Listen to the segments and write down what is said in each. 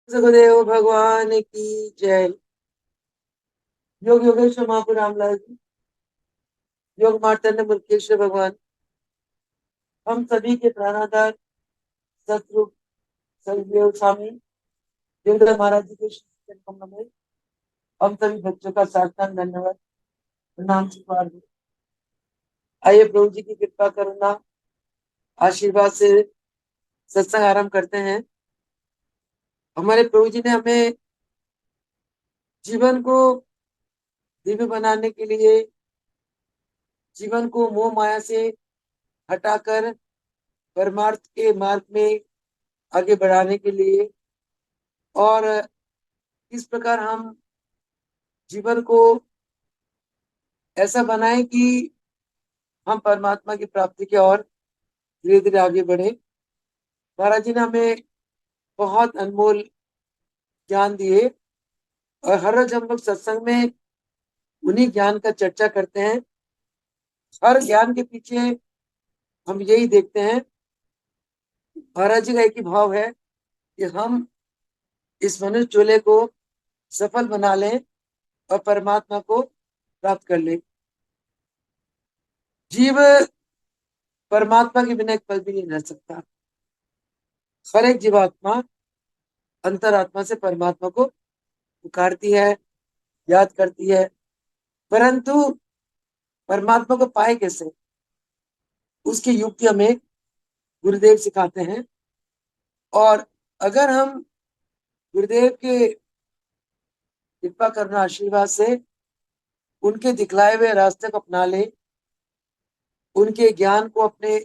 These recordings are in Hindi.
सुखदेव भगवान की जय। योग योगेश्वर महापुर रामलाल जी, योग मार्तंड मुल्केश्वर भगवान, हम सभी के प्राणाधार सतरूप सदगुरु स्वामी योगेंद्र महाराज जी के श्री चरणों में हम सभी बच्चों का साष्टांग धन्यवाद प्रणाम स्वीकार करें। आइए प्रभु जी की कृपा करुणा आशीर्वाद से सत्संग आरंभ करते हैं। हमारे प्रभु जी ने हमें जीवन को दिव्य बनाने के लिए, जीवन को मोह माया से हटाकर परमार्थ के मार्ग में आगे बढ़ाने के लिए, और इस प्रकार हम जीवन को ऐसा बनाए कि हम परमात्मा की प्राप्ति की ओर धीरे धीरे आगे बढ़े। महाराज जी ने हमें बहुत अनमोल ज्ञान दिए, और हर रोज हम लोग सत्संग में उन्हीं ज्ञान का चर्चा करते हैं। हर ज्ञान के पीछे हम यही देखते हैं, महाराज जी का एक ही भाव है कि हम इस मनुष्य चोले को सफल बना लें और परमात्मा को प्राप्त कर लें। जीव परमात्मा के बिना एक पल भी नहीं रह सकता। हर एक जीवात्मा अंतरात्मा से परमात्मा को पुकारती है, याद करती है, परंतु परमात्मा को पाए कैसे, उसकी युक्ति हमें गुरुदेव सिखाते हैं। और अगर हम गुरुदेव के कृपा करना आशीर्वाद से उनके दिखलाए हुए रास्ते को अपना लें, उनके ज्ञान को अपने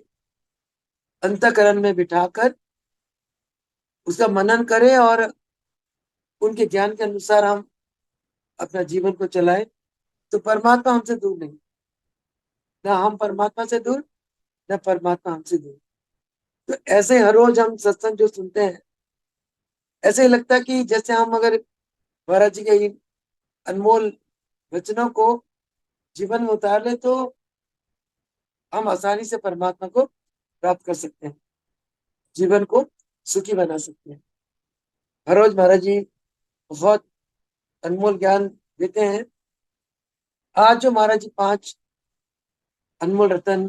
अंतःकरण में बिठाकर उसका मनन करें और उनके ज्ञान के अनुसार हम अपना जीवन को चलाएं, तो परमात्मा हमसे दूर नहीं, ना हम परमात्मा से दूर, ना परमात्मा हमसे दूर। तो ऐसे हर रोज हम सत्संग जो सुनते हैं, ऐसे ही लगता है कि जैसे हम अगर महाराज जी के इन अनमोल वचनों को जीवन में उतार ले तो हम आसानी से परमात्मा को प्राप्त कर सकते हैं, जीवन को सुखी बना सकते हैं। हर रोज महाराज जी बहुत अनमोल ज्ञान देते हैं। आज जो महाराज जी 5 अनमोल रतन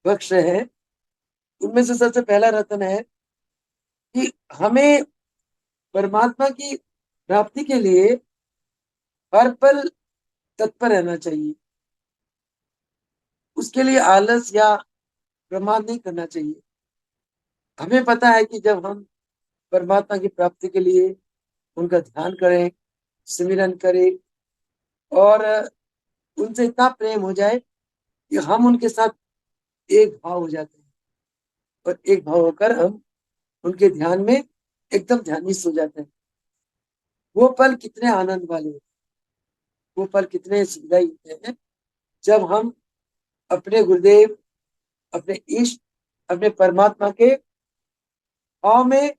बख्श रहे हैं, उनमें से सबसे पहला रतन है कि हमें परमात्मा की प्राप्ति के लिए हर पल तत्पर रहना चाहिए। उसके लिए आलस या प्रमाद नहीं करना चाहिए। हमें पता है कि जब हम परमात्मा की प्राप्ति के लिए उनका ध्यान करें, सिमरन करें, और उनसे इतना प्रेम हो जाए कि हम उनके साथ एक भाव हो जाते हैं, और एक भाव होकर हम उनके ध्यान में एकदम ध्यानिष्ठ हो जाते हैं। वो पल कितने आनंद वाले होते हैं, वो पल कितने सुखदायी होते हैं जब हम अपने गुरुदेव, अपने इष्ट, अपने परमात्मा के भाव में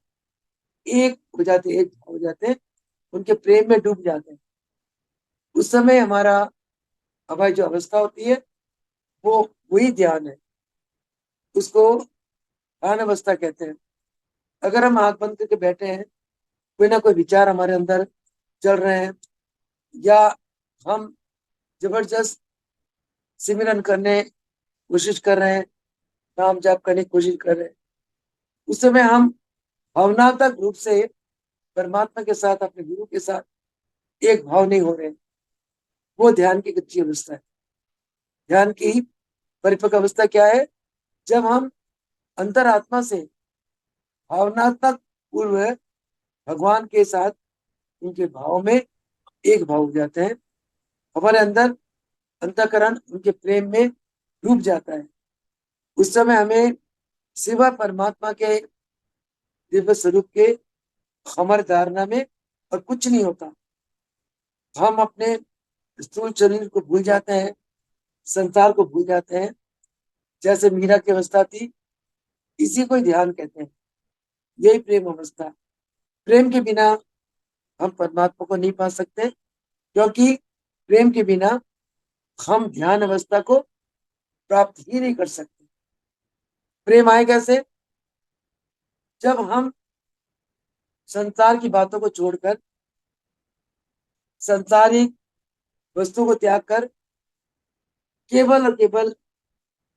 एक हो जाते हैं, एक भाव हो जाते हैं, उनके प्रेम में डूब जाते हैं। उस समय हमारी जो अवस्था होती है वो वही ध्यान है, उसको ध्यान अवस्था कहते हैं। अगर हम आंख बंद करके बैठे हैं, कोई ना कोई विचार हमारे अंदर चल रहे हैं, या हम जबरदस्त सिमरन करने कोशिश कर रहे हैं, नाम जाप करने की कोशिश कर रहे हैं, उस समय हम भावनात्मक रूप से परमात्मा के साथ, अपने गुरु के साथ एक भाव नहीं हो रहे। वो ध्यान की कच्ची अवस्था है। ध्यान की परिपक्व अवस्था क्या है? जब हम अंतरात्मा से भावनात्मक पूर्व भगवान के साथ उनके भाव में एक भाव हो जाते हैं, हमारे अंदर अंतःकरण उनके प्रेम में डूब जाता है। उस समय हमें सिवा परमात्मा के दिव्य स्वरूप के अमर धारणा में और कुछ नहीं होता। हम अपने स्थूल शरीर को भूल जाते हैं, संसार को भूल जाते हैं। जैसे मीरा की अवस्था थी, इसी को ही ध्यान कहते हैं। यही प्रेम अवस्था। प्रेम के बिना हम परमात्मा को नहीं पा सकते, क्योंकि प्रेम के बिना हम ध्यान अवस्था को प्राप्त ही नहीं कर सकते। प्रेम आए कैसे? जब हम संसार की बातों को छोड़कर, संसारिक वस्तु को त्याग कर केवल और केवल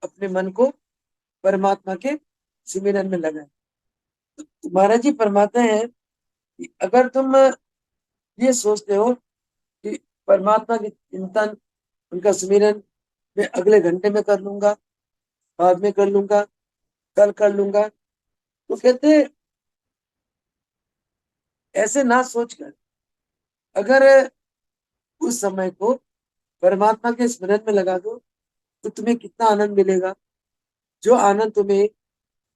अपने मन को परमात्मा के सिमरन में लगाए। तो महाराज जी फरमाते हैं कि अगर तुम ये सोचते हो कि परमात्मा की चिंतन, उनका सिमरन मैं अगले घंटे में कर लूंगा, बाद में कर लूंगा, कल कर लूंगा, तो कहते हैं ऐसे ना सोचकर अगर उस समय को परमात्मा के स्मरण में लगा दो तो तुम्हें कितना आनंद मिलेगा। जो आनंद तुम्हें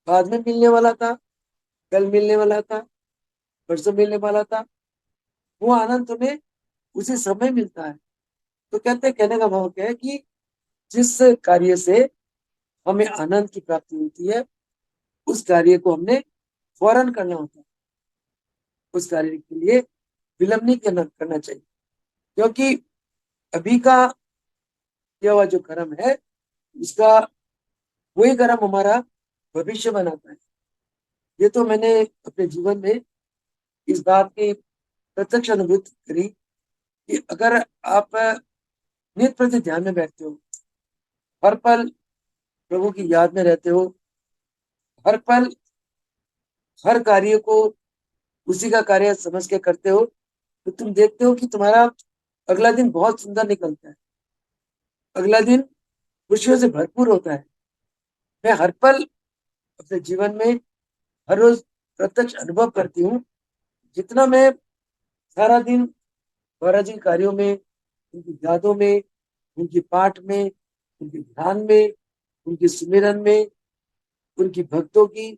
बाद में मिलने वाला था, कल मिलने वाला था, परसों मिलने वाला था, वो आनंद तुम्हें उसी समय मिलता है। तो कहते हैं, कहने का भाव क्या है कि जिस कार्य से हमें आनंद की प्राप्ति होती है उस कार्य को हमने फौरन करना होता है। उस कार्य के लिए विलंब नहीं करना चाहिए, क्योंकि अभी का किया हुआ जो कर्म है उसका वही कर्म हमारा भविष्य बनाता है। ये तो मैंने अपने जीवन में इस बात की प्रत्यक्ष अनुभूति करी कि अगर आप नित्य प्रति ध्यान में बैठते हो, हर पल प्रभु की याद में रहते हो, हर पल हर कार्य को उसी का कार्य समझ के करते हो, तो तुम देखते हो कि तुम्हारा अगला दिन बहुत सुंदर निकलता है, अगला दिन खुशियों से भरपूर होता है। मैं हर पल अपने जीवन में हर रोज प्रत्यक्ष अनुभव करती हूँ। जितना मैं सारा दिन महाराज जी कार्यों में, उनकी यादों में, उनकी पाठ में, उनके ध्यान में, उनके सुमिरन में, उनकी भक्तों की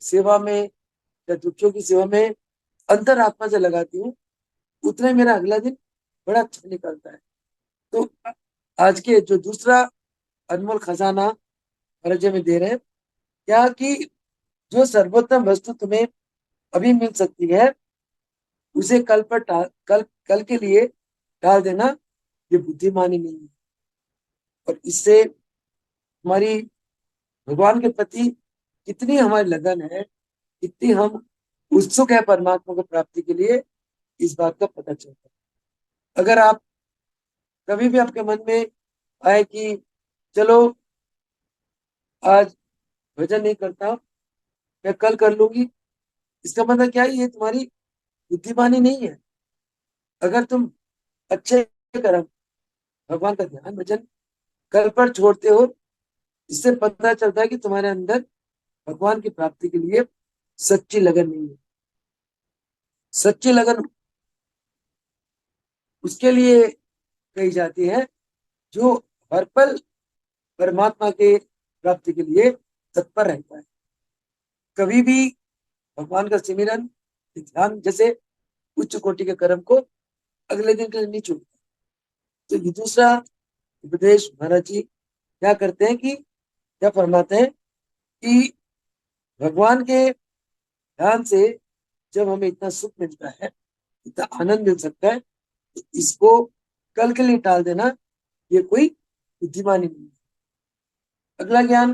सेवा में या दुखियों की सेवा में अंतरात्मा से लगाती हूँ, उतना ही मेरा अगला दिन बड़ा अच्छा निकलता है। तो आज के जो दूसरा अनमोल खजाना महाराज जी में दे रहे हैं क्या कि जो सर्वोत्तम वस्तु तुम्हें अभी मिल सकती है उसे कल पर कल कल के लिए टाल देना, ये बुद्धिमानी नहीं है। और इससे हमारी भगवान के प्रति कितनी हमारी लगन है, कितनी हम उत्सुक है परमात्मा को प्राप्ति के लिए, इस बात का पता चलता है। अगर आप कभी भी आपके मन में आए कि चलो आज भजन नहीं करता, मैं कल कर लूंगी, इसका मतलब क्या है, ये तुम्हारी बुद्धिमानी नहीं है। अगर तुम अच्छे कर्म, भगवान का ध्यान भजन कल पर छोड़ते हो, इससे पता चलता है कि तुम्हारे अंदर भगवान की प्राप्ति के लिए सच्ची लगन नहीं है। सच्ची लगन उसके लिए कही जाती है जो हर पल परमात्मा के प्राप्ति के लिए तत्पर रहता है। कभी भी भगवान का सिमरन, ध्यान जैसे उच्च कोटि के कर्म को अगले दिन के लिए नहीं छोड़ता। तो ये दूसरा उपदेश महाराज जी क्या करते हैं कि क्या फरमाते हैं कि भगवान के ध्यान से जब हमें इतना सुख मिलता है, इतना आनंद मिल सकता है, तो इसको कल के लिए टाल देना ये कोई बुद्धिमानी नहीं है। अगला ज्ञान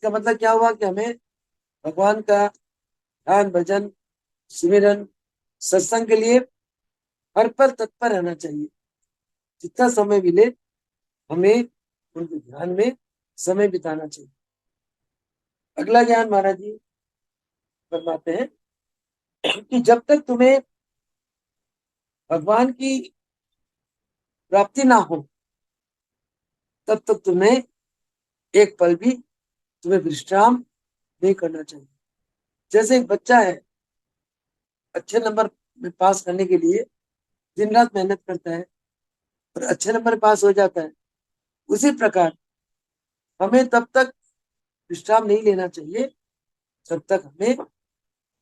का मतलब क्या हुआ कि हमें भगवान का ध्यान भजन सिमरन सत्संग के लिए हर पल तत्पर रहना चाहिए। जितना समय मिले हमें उनके ध्यान में समय बिताना चाहिए। अगला ज्ञान महाराज जी फरमाते हैं कि जब तक तुम्हें भगवान की प्राप्ति ना हो तब तक तुम्हें एक पल भी तुम्हें विश्राम नहीं करना चाहिए। जैसे एक बच्चा है, अच्छे नंबर में पास करने के लिए दिन रात मेहनत करता है और अच्छे नंबर पास हो जाता है, उसी प्रकार हमें तब तक विश्राम नहीं लेना चाहिए जब तक हमें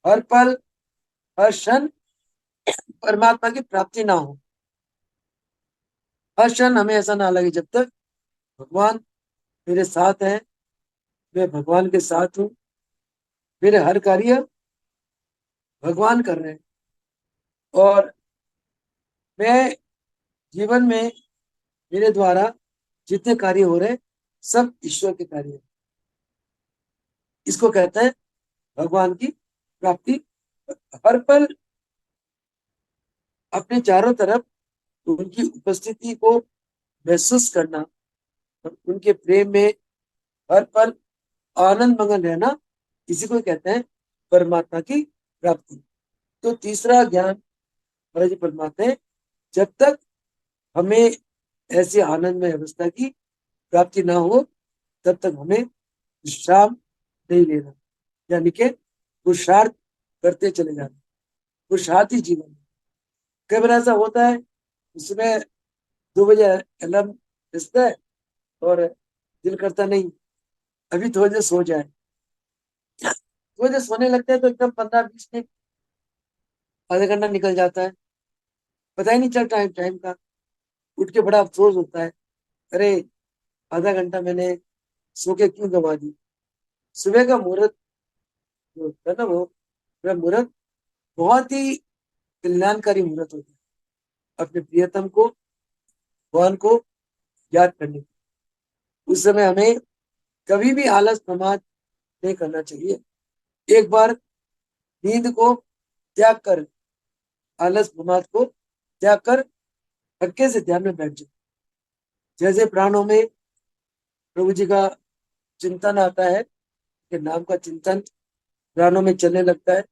हर पल हर क्षण परमात्मा की प्राप्ति ना हो। हर क्षण हमें ऐसा ना लगे जब तक भगवान मेरे साथ है, मैं भगवान के साथ हूँ, मेरे हर कार्य भगवान कर रहे हैं और मैं जीवन में मेरे द्वारा जितने कार्य हो रहे हैं सब ईश्वर के कार्य हैं। इसको कहते हैं भगवान की प्राप्ति हर पल अपने चारों तरफ उनकी उपस्थिति को महसूस करना और उनके प्रेम में हर पल आनंद मगन रहना, इसी को कहते हैं परमात्मा की प्राप्ति। तो तीसरा ज्ञान महाराज जी फरमाते हैं, जब तक हमें ऐसी आनंदमय अवस्था की प्राप्ति ना हो, तब तक हमें विश्राम नहीं लेना, यानी कि पुरुषार्थ करते चले जाना, पुरुषार्थ ही जीवन। कई बार ऐसा होता है, उसमें 2 बजे अलार्म बजता है और दिल करता नहीं अभी थोड़ी देर सो जाए। थोड़ी देर सोने लगते हैं तो एकदम 15-20 मिनट, आधा घंटा निकल जाता है, पता ही नहीं चलता है टाइम का। उठ के बड़ा अफसोस होता है, अरे आधा घंटा मैंने सो के क्यों गवा दी। सुबह का मुहूर्त जो होता है ना, वह मुहूर्त बहुत ही कल्याणकारी मुहूर्त होता है अपने प्रियतम को, भगवान को याद करने की। उस समय हमें कभी भी आलस प्रमाद नहीं करना चाहिए। एक बार नींद को त्याग कर, आलस प्रमाद को त्याग कर हल्के से ध्यान में बैठ जाओ। जैसे प्राणों में प्रभु जी का चिंतन आता है, कि नाम का चिंतन प्राणों में चलने लगता है,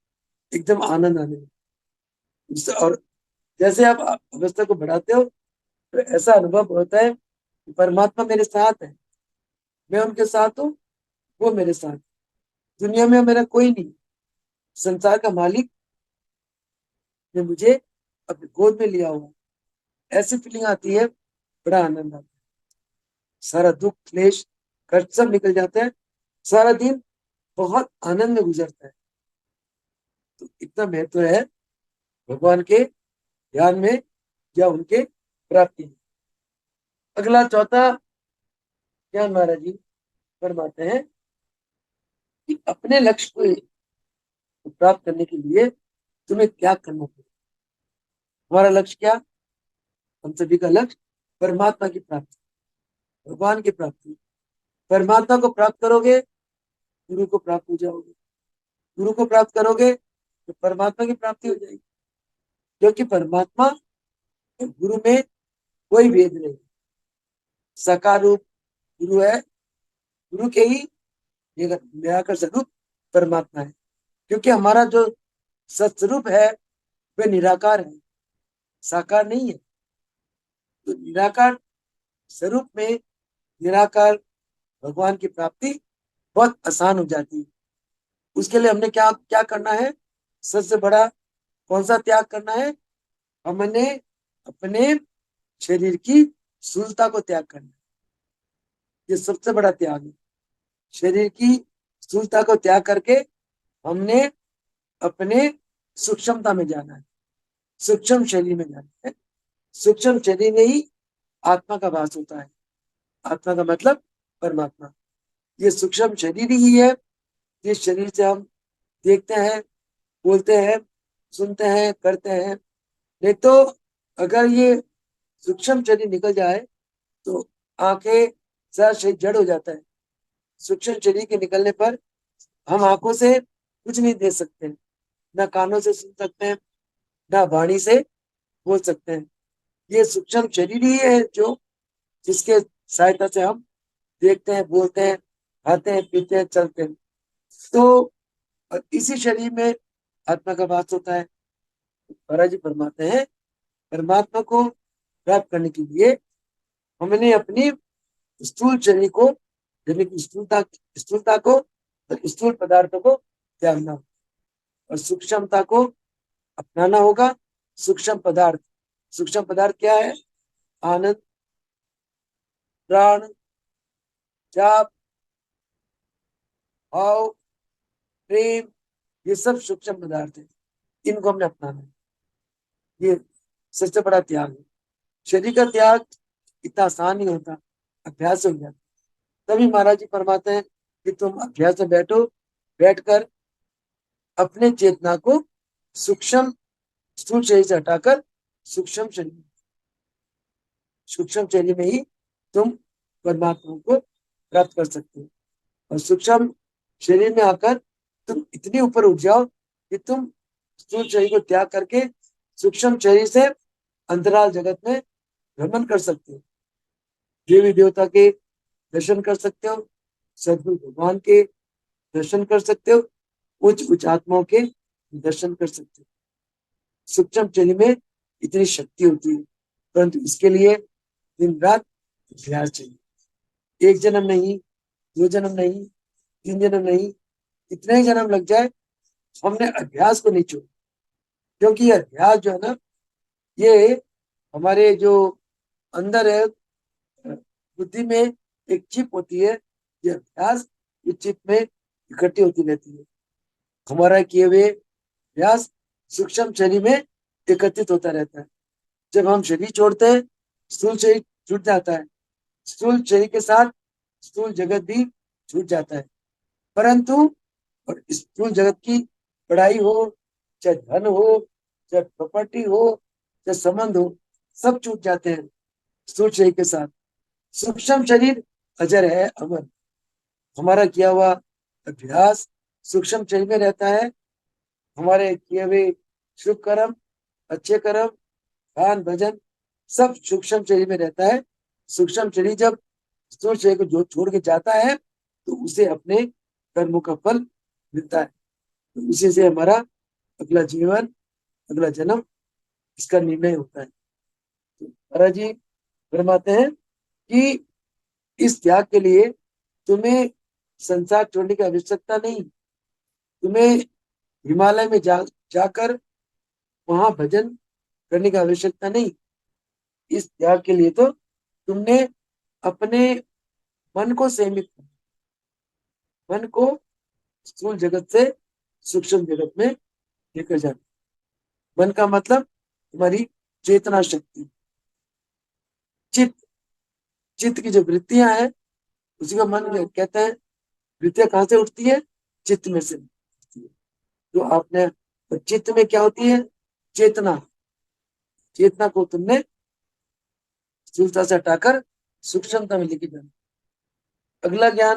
एकदम आनंद आने लगता है। और जैसे आप अवस्था को बढ़ाते हो तो ऐसा अनुभव होता है कि परमात्मा मेरे साथ है, मैं उनके साथ हूँ, वो मेरे साथ। दुनिया में मेरा कोई नहीं, संसार का मालिक ने मुझे अपनी गोद में लिया हुआ, ऐसी फीलिंग आती है, बड़ा आनंद आता है। सारा दुख क्लेश कष्ट सब निकल जाता है, सारा दिन बहुत आनंद में गुजरता है। तो इतना महत्व है भगवान के ध्यान में या उनके प्राप्ति में। अगला चौथा ज्ञान महाराज जी फरमाते हैं कि अपने लक्ष्य को प्राप्त करने के लिए तुम्हें त्याग करना पड़ेगा। हमारा लक्ष्य क्या? हम सभी का लक्ष्य परमात्मा की प्राप्ति, भगवान की प्राप्ति। परमात्मा को प्राप्त करोगे, गुरु को प्राप्त हो जाओगे। गुरु को प्राप्त करोगे तो परमात्मा की प्राप्ति हो जाएगी, क्योंकि परमात्मा और गुरु में कोई भेद नहीं। साकार रूप गुरु है, गुरु के ही निराकार स्वरूप परमात्मा है। क्योंकि हमारा जो सत्स्वरूप है वह निराकार है, साकार नहीं है। तो निराकार स्वरूप में निराकार भगवान की प्राप्ति बहुत आसान हो जाती है। उसके लिए हमने क्या क्या करना है? सबसे बड़ा कौन सा त्याग करना है? हमने अपने शरीर की स्थूलता को त्याग करना है। ये सबसे बड़ा त्याग है। शरीर की स्थूलता को त्याग करके हमने अपने सूक्ष्मता में जाना है, सूक्ष्म शरीर में जाना है। सूक्ष्म शरीर में ही आत्मा का वास होता है। आत्मा का मतलब परमात्मा। ये सूक्ष्म शरीर ही है जिस शरीर से हम देखते हैं, बोलते हैं, सुनते हैं, करते हैं। नहीं तो अगर ये सूक्ष्म शरीर निकल जाए तो आंखें, सारा शरीर जड़ हो जाता है। सूक्ष्म शरीर के निकलने पर हम आंखों से कुछ नहीं देख सकते हैं, ना कानों से सुन सकते हैं, ना वाणी से बोल सकते हैं। ये सूक्ष्म शरीर ही है जो जिसके सहायता से हम देखते हैं, बोलते हैं, खाते हैं, पीते हैं, चलते हैं। तो इसी शरीर में आत्मा का वास होता है। महाराज जी फरमाते हैं, परमात्मा को प्राप्त करने के लिए हमने अपनी स्थूल शरीर को, यानी कि स्थूलता को, स्थूल पदार्थों को त्यागना और सूक्ष्मता को अपनाना होगा। सूक्ष्म पदार्थ, सूक्ष्म पदार्थ क्या है? आनंद, प्राण, जाप, भाव, प्रेम, ये सब सूक्ष्म पदार्थ है। इनको हमने अपनाना है। ये सबसे बड़ा त्याग है। शरीर का त्याग इतना आसान नहीं होता, अभ्यास हो जाता। तभी महाराज जी फरमाते हैं कि तुम अभ्यास में बैठो, बैठकर अपने चेतना को सूक्ष्म स्थूल शरीर से हटाकर सूक्ष्म शरीर, सूक्ष्म शरीर में ही तुम परमात्मा को प्राप्त कर सकते हो। और सूक्ष्म शरीर में आकर तुम इतनी ऊपर उठ जाओ कि तुम स्थूल शरीर को त्याग करके सूक्ष्म शरीर से अंतराल जगत में भ्रमण कर सकते हो, देवी देवता के दर्शन कर सकते हो, सदगुरु भगवान के दर्शन कर सकते हो, उच्च उच्च आत्माओं के दर्शन कर सकते हो। सूक्ष्म शरीर में इतनी शक्ति होती है, परंतु इसके लिए दिन रात अभ्यास चाहिए। एक जन्म नहीं, दो जन्म नहीं, तीन जन्म नहीं, इतने ही जन्म लग जाए, हमने अभ्यास को नहीं छोड़ा। क्योंकि ये अभ्यास जो है ना, ये हमारे जो अंदर है, बुद्धि में एक चिप होती है, ये अभ्यास इस चिप में इकट्ठी होती रहती है। हमारा किए हुए अभ्यास सूक्ष्म शरीर में एकत्रित होता रहता है। जब हम शरीर छोड़ते हैं, स्थूल शरीर छूट जाता है, स्थूल शरीर के साथ स्थूल जगत भी छूट जाता है। परंतु और स्थूल जगत की पढ़ाई हो, चाहे धन हो, चाहे प्रॉपर्टी हो, चाहे संबंध हो, सब छूट जाते हैं स्थूल शरीर के साथ। सूक्ष्म शरीर अजर है, अमर। हमारा किया हुआ अभ्यास सूक्ष्म शरीर में रहता है। हमारे किए हुए शुभ कर्म, अच्छे कर्म, दान भजन सब सूक्ष्म शरीर में रहता है। सूक्ष्म शरीर जब स्थूल शरीर को जो छोड़ के जाता है, तो उसे अपने कर्मों का फल मिलता है। तो उसी से हमारा अगला जीवन, अगला जन्म, इसका निर्णय होता है। तो महाराज जी फरमाते हैं कि इस त्याग के लिए तुम्हें संसार छोड़ने की आवश्यकता नहीं। तुम्हें हिमालय में जाकर वहां भजन करने की आवश्यकता नहीं। इस त्याग के लिए तो तुमने अपने मन को सीमित, मन को स्थूल जगत से सूक्ष्म जगत में लेकर जाना। मन का मतलब तुम्हारी चेतना शक्ति, चित्त। चित्त की जो वृत्तियां हैं, उसी का मन कहते हैं। वृत्तियां कहाँ से उठती है? चित्त में से उठती है। तो आपने, तो चित्त में क्या होती है? चेतना। चेतना को तुमने स्थूलता से हटाकर सूक्ष्मता में लेके जाना। अगला ज्ञान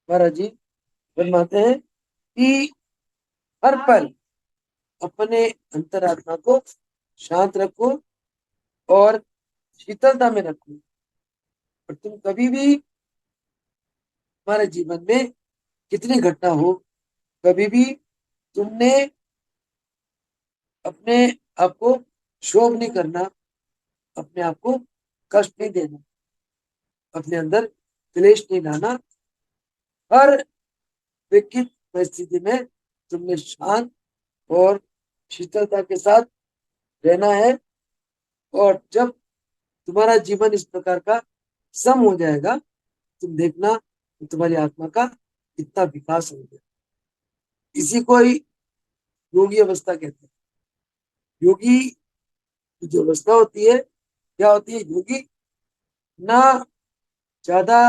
महाराज जी फरमाते हैं कि हर पल अपने अंतरात्मा को शांत रखो और शीतलता में रखो। और तुम कभी भी, हमारे जीवन में कितनी घटना हो, कभी भी तुमने अपने आप को क्षोभ नहीं करना, अपने आप को कष्ट नहीं देना, अपने अंदर क्लेश नहीं लाना। हर विकट परिस्थिति में तुमने शांत और शीतलता के साथ रहना है। और जब तुम्हारा जीवन इस प्रकार का सम हो जाएगा, तुम देखना कि तुम्हारी आत्मा का कितना विकास हो गया। इसी को ही योगी अवस्था कहते हैं। योगी की जो अवस्था होती है, क्या होती है? योगी ना ज्यादा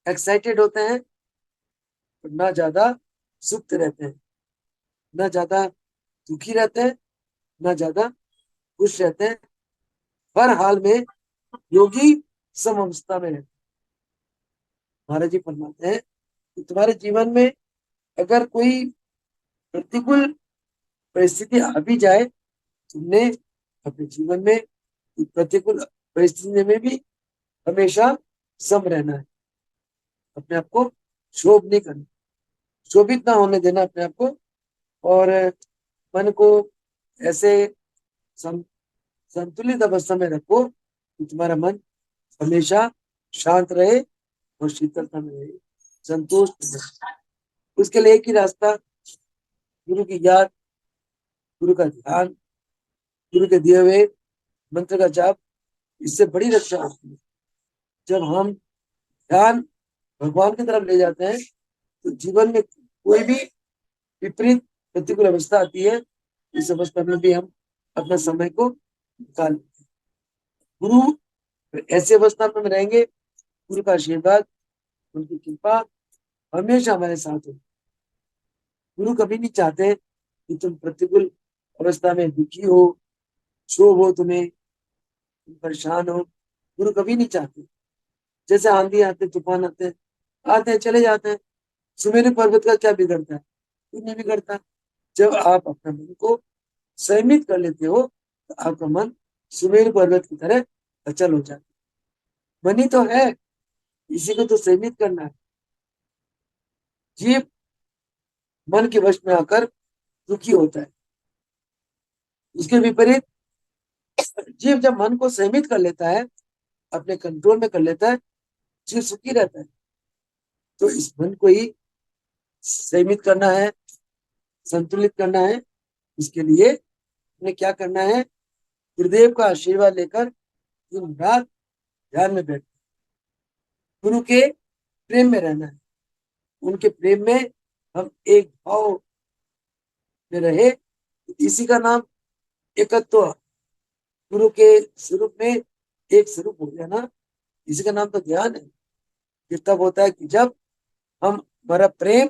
एक्साइटेड होते हैं और ना ज्यादा सुप्त रहते हैं, ना ज्यादा दुखी रहते हैं, ना ज्यादा खुश रहते हैं। हर हाल में योगी सम अवस्था में रहते हैं। महाराज जी फरमाते हैं कि तुम्हारे जीवन में अगर कोई प्रतिकूल परिस्थिति आ भी जाए, तुमने अपने जीवन में प्रतिकूल परिस्थिति में भी हमेशा सम रहना है। अपने आप को क्षोभ नहीं करना, शोभित ना होने देना अपने आप को। और मन को ऐसे सं, संतुलित अवस्था में रखो कि तुम्हारा मन हमेशा शांत रहे और शीतलता में रहे, संतुष्ट रहे। उसके लिए एक ही रास्ता, गुरु की याद, गुरु का ध्यान, गुरु के दिए हुए मंत्र का जाप। इससे बड़ी रक्षा होती है। जब हम ध्यान भगवान की तरफ ले जाते हैं, तो जीवन में कोई भी विपरीत प्रतिकूल अवस्था आती है, इस अवस्था में भी हम अपना समय को निकाल, गुरु ऐसी अवस्था में रहेंगे, गुरु का आशीर्वाद, उनकी कृपा हमेशा हमारे साथ हो। गुरु कभी नहीं चाहते कि तुम प्रतिकूल अवस्था में दुखी हो, क्षोभ हो, तुम्हें, तुम परेशान हो। गुरु कभी नहीं चाहते। जैसे आंधी आते, तूफान आते हैं, चले जाते हैं। सुमेरु पर्वत का क्या बिगड़ता है? कुछ नहीं बिगड़ता। जब आप अपने मन को संयमित कर लेते हो तो आपका मन सुमेरु पर्वत की तरह अचल हो जाता है। मन ही तो है, इसी को तो संयमित करना है। जीव मन के वश में आकर दुखी होता है। उसके विपरीत जीव जब मन को संयमित कर लेता है, अपने कंट्रोल में कर लेता है, जीव सुखी रहता है। तो इस मन को ही संयमित करना है, संतुलित करना है। इसके लिए हमें क्या करना है? गुरुदेव का आशीर्वाद लेकर दिन रात ध्यान में बैठ गुरु के प्रेम में रहना है। उनके प्रेम में हम एक भाव में रहे, इसी का नाम एकत्व। गुरु के स्वरूप में एक स्वरूप हो गया ना, इसी का नाम तो ध्यान है। ये तब होता है कि जब हम हमारा प्रेम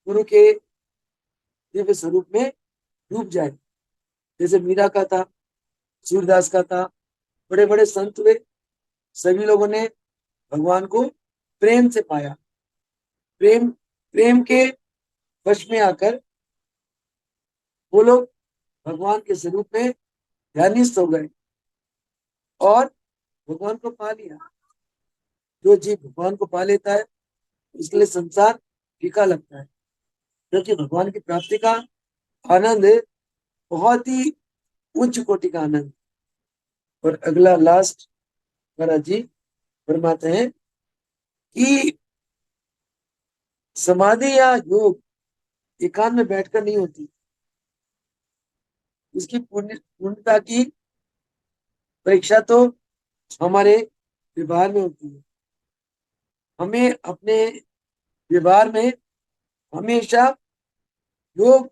गुरु के दिव्य स्वरूप में डूब जाए। जैसे मीरा का था, सूरदास का था, बड़े बड़े संत हुए, सभी लोगों ने भगवान को प्रेम से पाया। प्रेम प्रेम के वश में आकर वो लोग भगवान के स्वरूप में ध्यानिस्थ हो गए और भगवान को पा लिया। जो जीव भगवान को पा लेता है उसके लिए संसार फीका लगता है, क्योंकि भगवान की प्राप्ति का आनंद बहुत ही उच्च कोटि का आनंद। और अगला लास्ट महाराज जी फरमाते हैं कि समाधि या योग एकांत में बैठकर नहीं होती। उसकी पूर्णता की परीक्षा तो हमारे व्यवहार में होती है। हमें अपने व्यवहार में हमेशा योग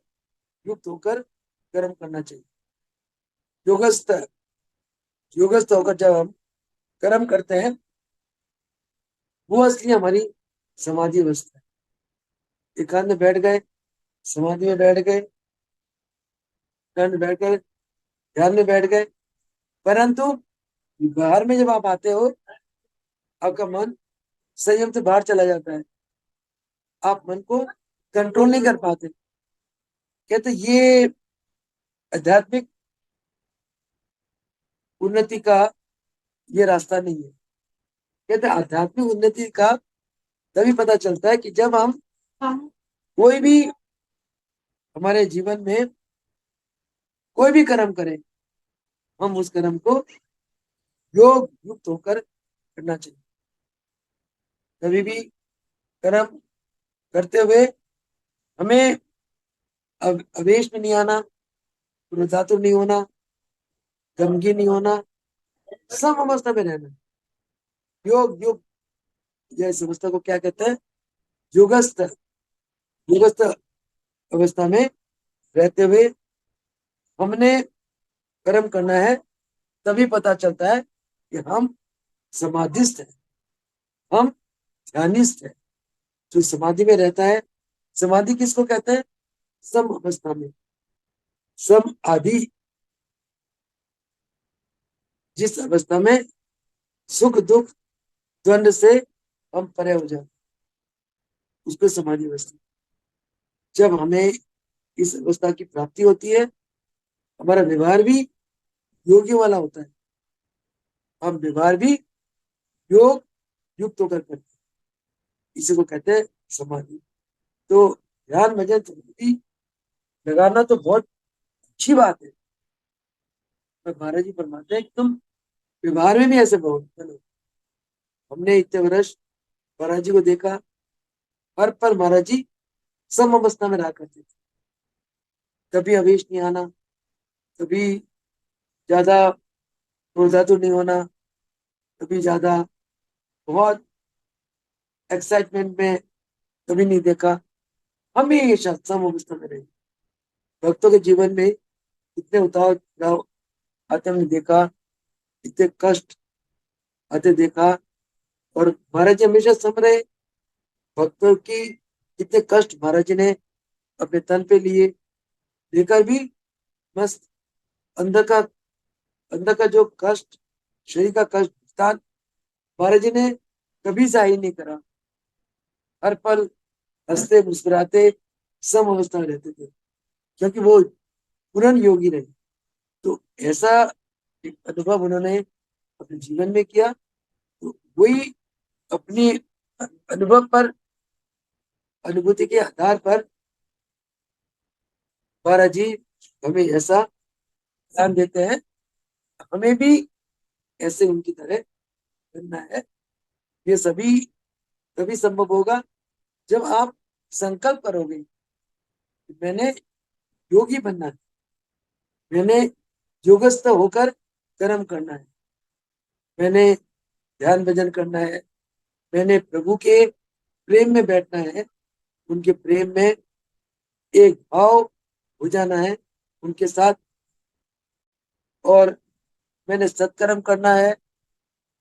युक्त होकर कर्म करना चाहिए। योगस्थ योगस्थ होकर जब हम कर्म करते हैं, वो असली हमारी समाधि अवस्था है। एकांत में बैठ गए, समाधि में बैठ गए, एकांत में बैठ गए, ध्यान में बैठ गए, परंतु व्यवहार में जब आप आते हो, आपका मन संयम से बाहर चला जाता है। आप मन को कंट्रोल नहीं कर पाते। कहते ये आध्यात्मिक उन्नति का ये रास्ता नहीं है। कहते आध्यात्मिक उन्नति का तभी पता चलता है कि जब हम कोई भी हमारे जीवन में कोई भी कर्म करें, हम उस कर्म को योग युक्त होकर करना चाहिए। कभी भी कर्म करते हुए हमें अवेश में नहीं आना, क्रोधातुर नहीं होना, गमगी नहीं होना, सम अवस्था में रहना। योग योग इस अवस्था को क्या कहते हैं? योगस्थ। योगस्थ अवस्था में रहते हुए हमने कर्म करना है, तभी पता चलता है कि हम समाधिस्थ हैं, हम ध्यानिस्थ हैं। जो समाधि में रहता है, समाधि किसको कहते हैं? सम अवस्था में, सम आदि, जिस अवस्था में सुख दुख द्वंद्व से हम परे हो जाते, उसको समाधि अवस्था। जब हमें इस अवस्था की प्राप्ति होती है, हमारा व्यवहार भी योगी वाला होता है। हम व्यवहार भी योग युक्त होकर करते हैं, इसी को कहते हैं समाधि। तो ध्यान भजन समाधि लगाना तो बहुत अच्छी बात है, पर महाराज जी फरमाते हैं कि तुम व्यवहार में भी ऐसे बहुत चलो। हमने इतने वर्ष महाराज जी को देखा, हर पल महाराज जी सम अवस्था में रहा करते थे। कभी आवेश नहीं आना, कभी ज्यादा क्रोधातुर नहीं होना, कभी ज्यादा बहुत एक्साइटमेंट में कभी नहीं देखा। हमेशा सम अवस्था में रहे। भक्तों के जीवन में इतने उतार चढ़ाव आते हमने देखा, इतने कष्ट आते देखा, और महाराज जी हमेशा सम रहे। भक्तों की इतने कष्ट महाराज जी ने अपने तन पे लिए, लेकर भी मस्त अंदर का अंदर का जो कष्ट, शरीर का कष्ट भुगतान महाराज जी ने कभी जाहिर नहीं करा। हर पल हंसते मुस्कुराते सम अवस्था में रहते थे। क्योंकि वो पूर्ण योगी रहे। तो ऐसा एक अनुभव उन्होंने अपने जीवन में किया। तो वही अपनी अनुभव पर, अनुभूति के आधार पर महाराज जी हमें ऐसा ज्ञान देते हैं। हमें भी ऐसे उनकी तरह बनना है। ये सभी तभी संभव होगा जब आप संकल्प करोगे कि मैंने योगी बनना है, मैंने योगस्थ होकर कर्म करना है, मैंने ध्यान भजन करना है, मैंने प्रभु के प्रेम में बैठना है, उनके प्रेम में एक भाव हो जाना है उनके साथ, और मैंने सत्कर्म करना है,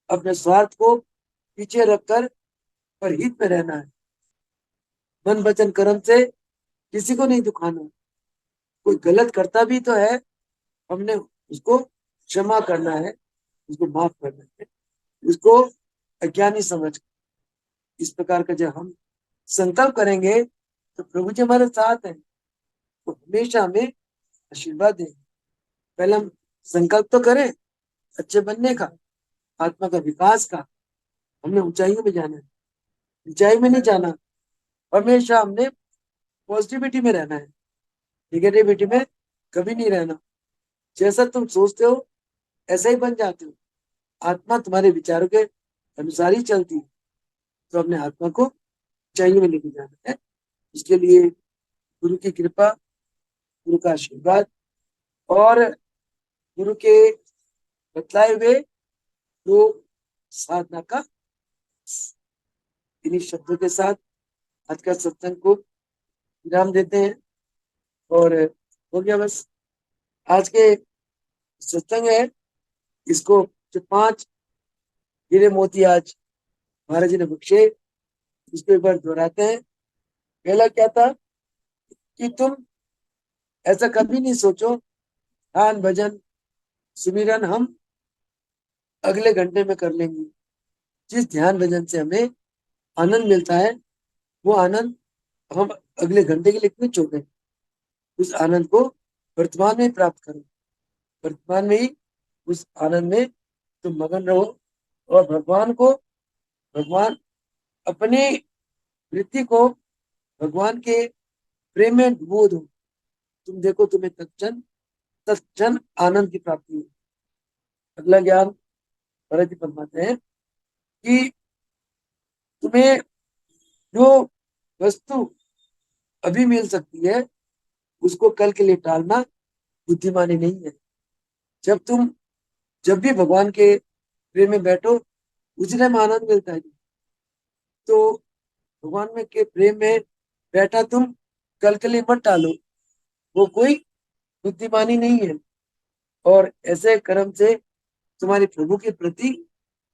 अपने स्वार्थ को पीछे रखकर परहित में रहना है, मन वचन कर्म से किसी को नहीं दुखाना। कोई गलत करता भी तो है, हमने उसको क्षमा करना है, उसको माफ करना है, उसको अज्ञानी समझ। इस प्रकार का जब हम संकल्प करेंगे तो प्रभु जी हमारे साथ हैं, तो हमेशा हमें आशीर्वाद देंगे। पहले हम संकल्प तो करें अच्छे बनने का, आत्मा का विकास का। हमने ऊंचाइयों में जाना है, ऊंचाई में नहीं जाना। हमेशा हमने पॉजिटिविटी में रहना है, निगेटिविटी में कभी नहीं रहना। जैसा तुम सोचते हो ऐसा ही बन जाते हो। आत्मा तुम्हारे विचारों के अनुसार ही चलती है। तो अपने आत्मा को ऊंचाइयों में लेके जाना है। इसके लिए गुरु की कृपा, गुरु का आशीर्वाद और गुरु के बतलाए हुए दो साधना का, इन्हीं शब्दों के साथ आज का सत्संग को विराम देते हैं। और हो गया बस। आज के सत्संग है, इसको जो 5 हीरे मोती आज महाराज जी ने बख्शे, उसको एक बार दोहराते हैं। पहला क्या था कि तुम ऐसा कभी नहीं सोचो ध्यान भजन सुमिरन हम अगले घंटे में कर लेंगे। जिस ध्यान भजन से हमें आनंद मिलता है, वो आनंद हम अगले घंटे के लिए क्यों छोड़ें। उस आनंद को वर्तमान में प्राप्त करो, वर्तमान में ही उस आनंद में तुम मगन रहो। और भगवान अपनी वृत्ति को भगवान के प्रेम में डुबो दो। तुम देखो तुम्हें तत्क्षण आनंद की प्राप्ति हो। अगला ज्ञान भरत जी फरमाते हैं कि तुम्हें जो वस्तु अभी मिल सकती है उसको कल के लिए टालना बुद्धिमानी नहीं है। तुम जब भी भगवान के प्रेम में बैठो, उसी टाइम आनंद मिलता है। तो भगवान में के प्रेम में बैठा तुम कल के लिए मत टालो, वो कोई बुद्धिमानी नहीं है। और ऐसे कर्म से तुम्हारे प्रभु के प्रति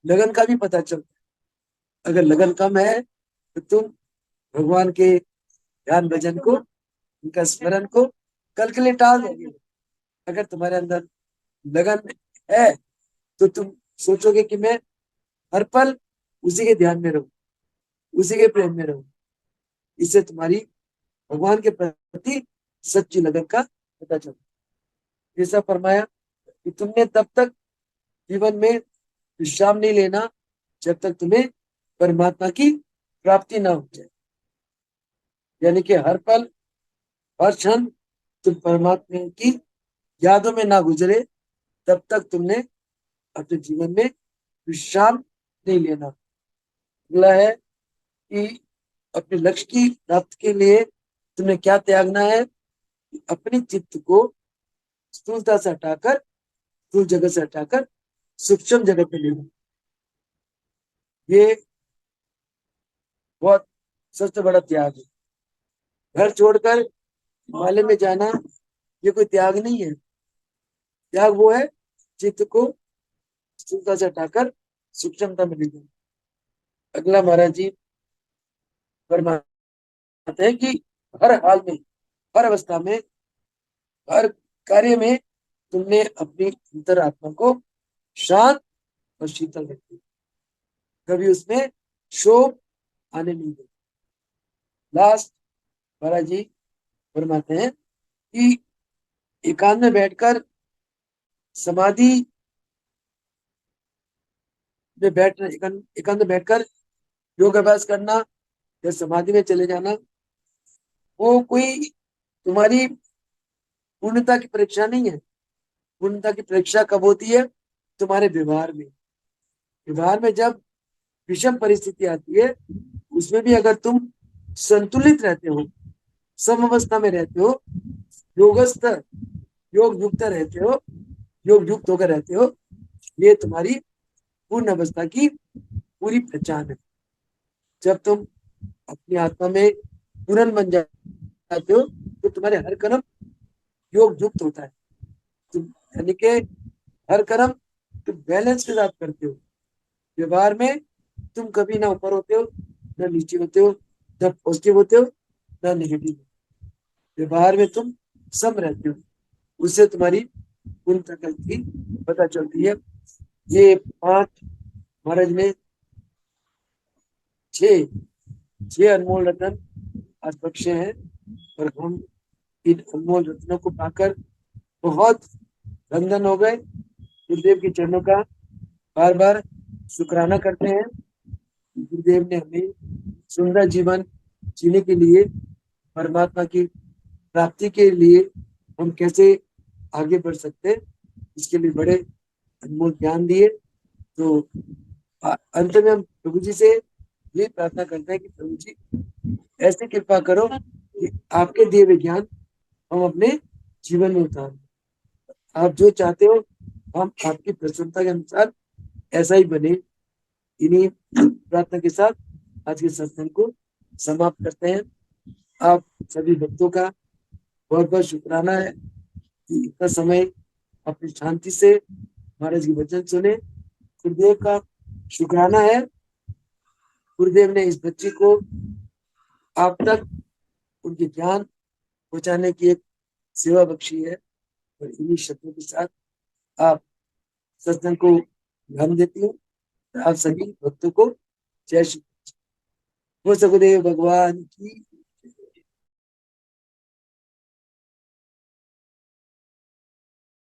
लगन का भी पता चलता है। अगर लगन कम है तो तुम भगवान के ध्यान भजन को, उनका स्मरण को कल के लिए टाल दोगे। अगर तुम्हारे अंदर लगन है तो तुम सोचोगे कि मैं हर पल उसी के ध्यान में रहूं, उसी के प्रेम में रहूं। इससे तुम्हारी भगवान के प्रति सच्ची लगन का पता चलता है। ऐसा फरमाया कि तुमने तब तक जीवन में विश्राम नहीं लेना जब तक तुम्हें परमात्मा की प्राप्ति ना हो जाए। यानी कि हर पल हर क्षण तुम परमात्मा की यादों में ना गुजरे, तब तक तुमने अपने जीवन में विश्राम नहीं लेना। अगला है कि अपने लक्ष्य की प्राप्ति के लिए तुम्हें क्या त्यागना है। अपनी चित्त को स्थूलता से हटाकर, स्थूल जगत से हटाकर सूक्ष्म जगत में लेना। ये बहुत सबसे बड़ा त्याग है। घर छोड़कर हिमालय में जाना ये कोई त्याग नहीं है। त्याग वो है चित्त को स्थूलता से हटाकर सूक्ष्मता में ले जाना। अगला महाराज जी फरमाते हैं कि हर हाल में, हर अवस्था में, हर कार्य में तुमने अपनी अंतरात्मा को शांत और शीतल रखी, कभी उसमें शोभ आने नहीं दे। लास्ट महाराज जी फरमाते हैं कि एकांत में बैठकर समाधि में बैठना, एकांत में बैठकर योग अभ्यास करना या समाधि में चले जाना, वो कोई तुम्हारी पूर्णता की परीक्षा नहीं है। पूर्णता की परीक्षा कब होती है? तुम्हारे व्यवहार में। व्यवहार में जब विषम परिस्थिति आती है, उसमें भी अगर तुम संतुलित रहते हो, सम अवस्था में रहते हो, योगस्थ, योग युक्त रहते हो, योग युक्त होकर रहते हो, ये तुम्हारी पूर्ण अवस्था की पूरी पहचान है। जब तुम अपनी आत्मा में पूर्ण बन जाते हो तो तुम्हारे हर कर्म योग युक्त होता है। तुम यानी कि हर कर्म तुम बैलेंस के साथ करते हो। व्यवहार में तुम कभी ना ऊपर होते हो, ना नीचे होते हो, ना पॉजिटिव होते हो, ना नेगेटिव। व्यवहार में तुम सम रहते हो। उससे तुम्हारी पूर्ण प्रकृति पता चलती है। ये पांच महाराज ने छह छह अनमोल रत्न आज बख्शे हैं, और हम इन अनमोल रत्नों को पाकर बहुत धन हो गए। गुरुदेव के चरणों का बार बार शुक्राना करते हैं। गुरुदेव ने हमें सुंदर जीवन जीने के लिए, परमात्मा की प्राप्ति के लिए हम कैसे आगे बढ़ सकते हैं, इसके लिए बड़े अनमोल ज्ञान दिए। तो अंत में हम प्रभु जी से ये प्रार्थना करते हैं कि प्रभु जी ऐसी कृपा करो कि आपके दिए हुए ज्ञान हम अपने जीवन में उतारें। आप जो चाहते हो हम आपकी प्रसन्नता के अनुसार ऐसा ही बने। इन्हीं प्रार्थना के साथ आज के सत्संग को समाप्त करते हैं। आप सभी भक्तों का बहुत बहुत शुक्राना है कि इतना समय अपनी शांति से महाराज की वचन सुने। गुरुदेव का शुक्राना है, गुरुदेव ने इस बच्ची को आप तक उनके ज्ञान पहुंचाने की एक सेवा बख्शी है। और इन्हीं शब्दों के साथ आप सत्संग को ध्यान देती हूँ। आप सभी भक्तों को जय श्री। वो सकुदेव भगवान की